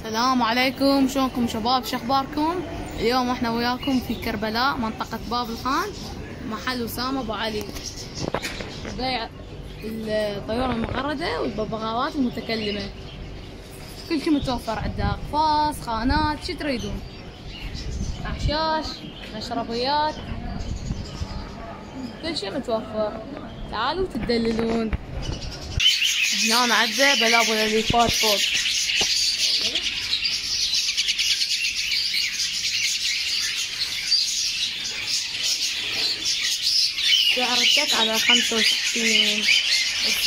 السلام عليكم، شلونكم شباب؟ شخباركم؟ اليوم احنا وياكم في كربلاء منطقة باب الخان، محل أسامة أبو علي، بيع الطيور المغردة والببغاوات المتكلمة. كل شي متوفر عندنا، أقفاص، خانات، شي تريدون، أعشاش، مشربيات، كل شي متوفر. تعالوا تدللون. هنا عندنا بلابل اليفات فوق. سعر التك على 65،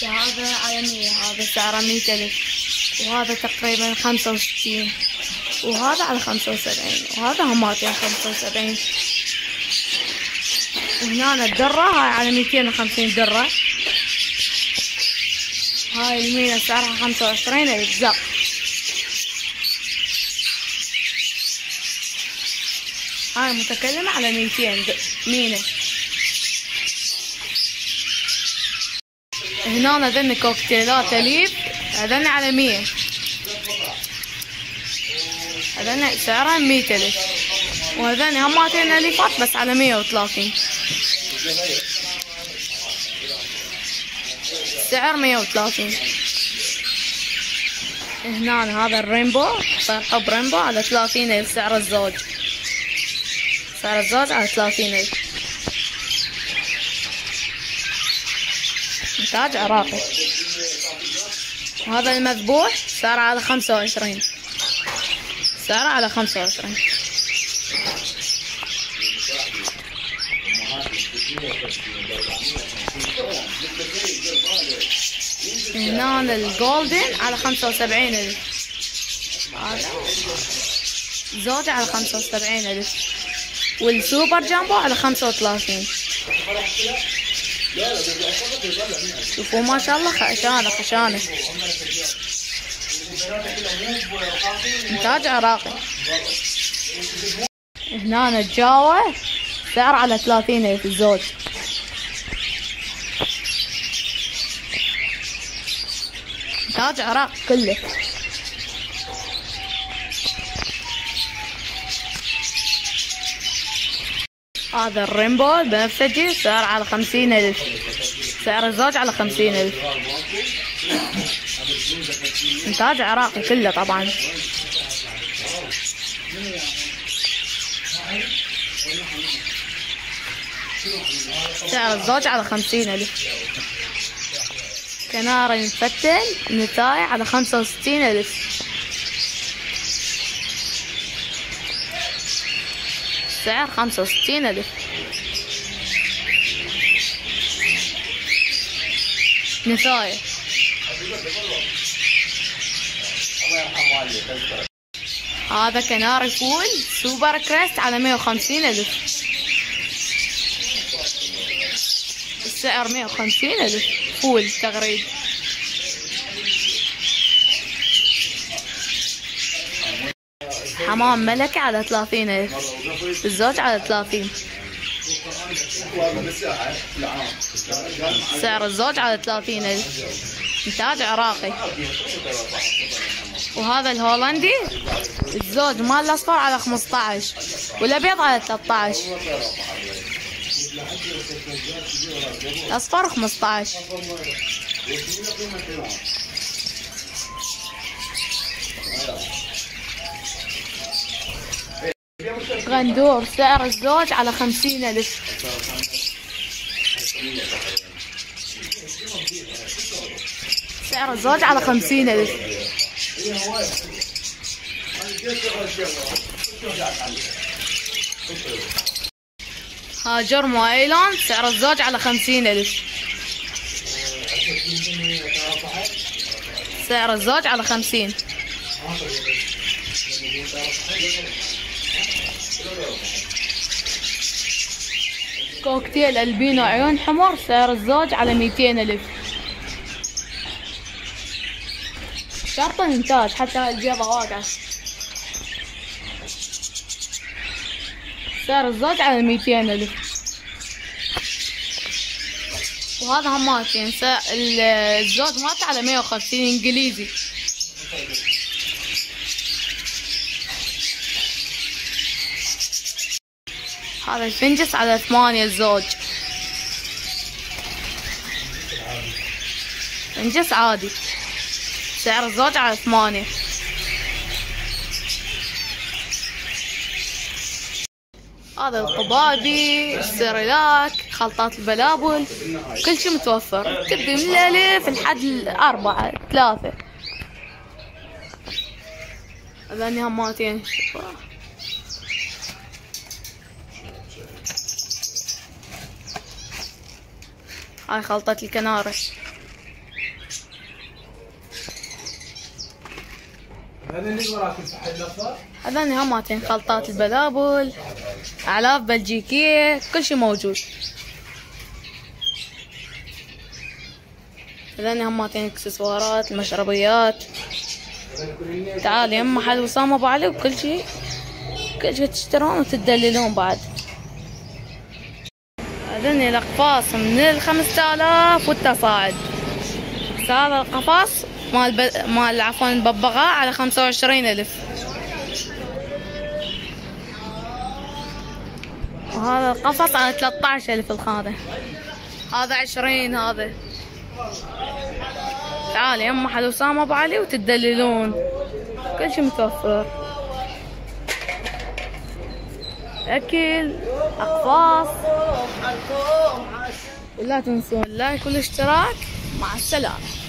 هذا على 100، هذا سعره 100,000، وهذا تقريبا 65، وهذا على 75، وهذا هماتين 75. وهنا الدرة هاي على 250 درة، هاي المينة سعرها 25,000 زق. هاي متكلمة على 200 مينة. هنا هذن كوكتيلات أليف، هذن على 100، هذن سعرها 100,000، وهذن هماتين أليفات بس على 130، سعر 130. هنا هذا الرينبو، حب رينبو على 30,000 سعر الزوج، سعر الزوج على 30,000، إنتاج عراقي. هذا المذبوح سعره على 25، سعره على 25. هنا الجولدن على 75,000، هذا زوج على 75,000، والسوبر جامبو على 35. شوفوا ما شاء الله، خشانة خشانة، إنتاج عراقي. هنا الجاوة سعر على 30,000 الزوج، إنتاج عراقي كله. هذا الرينبو البنفسجي سعر على 50,000، سعر الزوج على 50,000، إنتاج عراقي كله طبعا. سعر الزوج على 50,000. كناري مفتل نتاي على 65,000، سعر 65,000. نثاية هذا كناري فول سوبر كريست على 150,000، السعر 150,000 فول تغريد. حمام ملكي على 30,000، الزوج على 30، سعر الزوج على 30,000، إنتاج عراقي. وهذا الهولندي الزوج مال الأصفر على 15، والأبيض على 13، الأصفر 15. غندور سعر الزوج على 50,000، سعر الزوج على 50,000. هاجر مايلان سعر الزوج على 50,000، سعر الزوج على 50. كوكتيل البينو عيون حمر سعر الزوج على 200,000، شرط الانتاج حتى البيضة واقعة، سعر الزوج على 200,000. وهذا هماتين الزوج مالته على 150 انجليزي. هذا الفنجس على 8 الزوج. فنجس عادي سعر الزوج على 8. هذا القبابي، السيريلاك، خلطات البلابل، كل شي متوفر. تبدي من الألف لحد 4 3. هذاني هماتين. هاي خلطة الكناري. هذاني هماتين خلطات البلابل، أعلاف بلجيكية، كل شي موجود. هذاني هماتين اكسسوارات، المشربيات. تعالي يم محل وسام ابو علي، وكل شي تشترون وتدللون بعد. هذني الاقفاص من 5000 والتصاعد. هذا القفص مال عفوا الببغاء على 25,000. وهذا القفص على 13,000 الخانة. هذا 20. هذا تعالي يم محل وسام ابو علي وتدللون، كل شي متوفر. اكل، اقفاص. ولا تنسون اللايك والاشتراك. مع السلامة.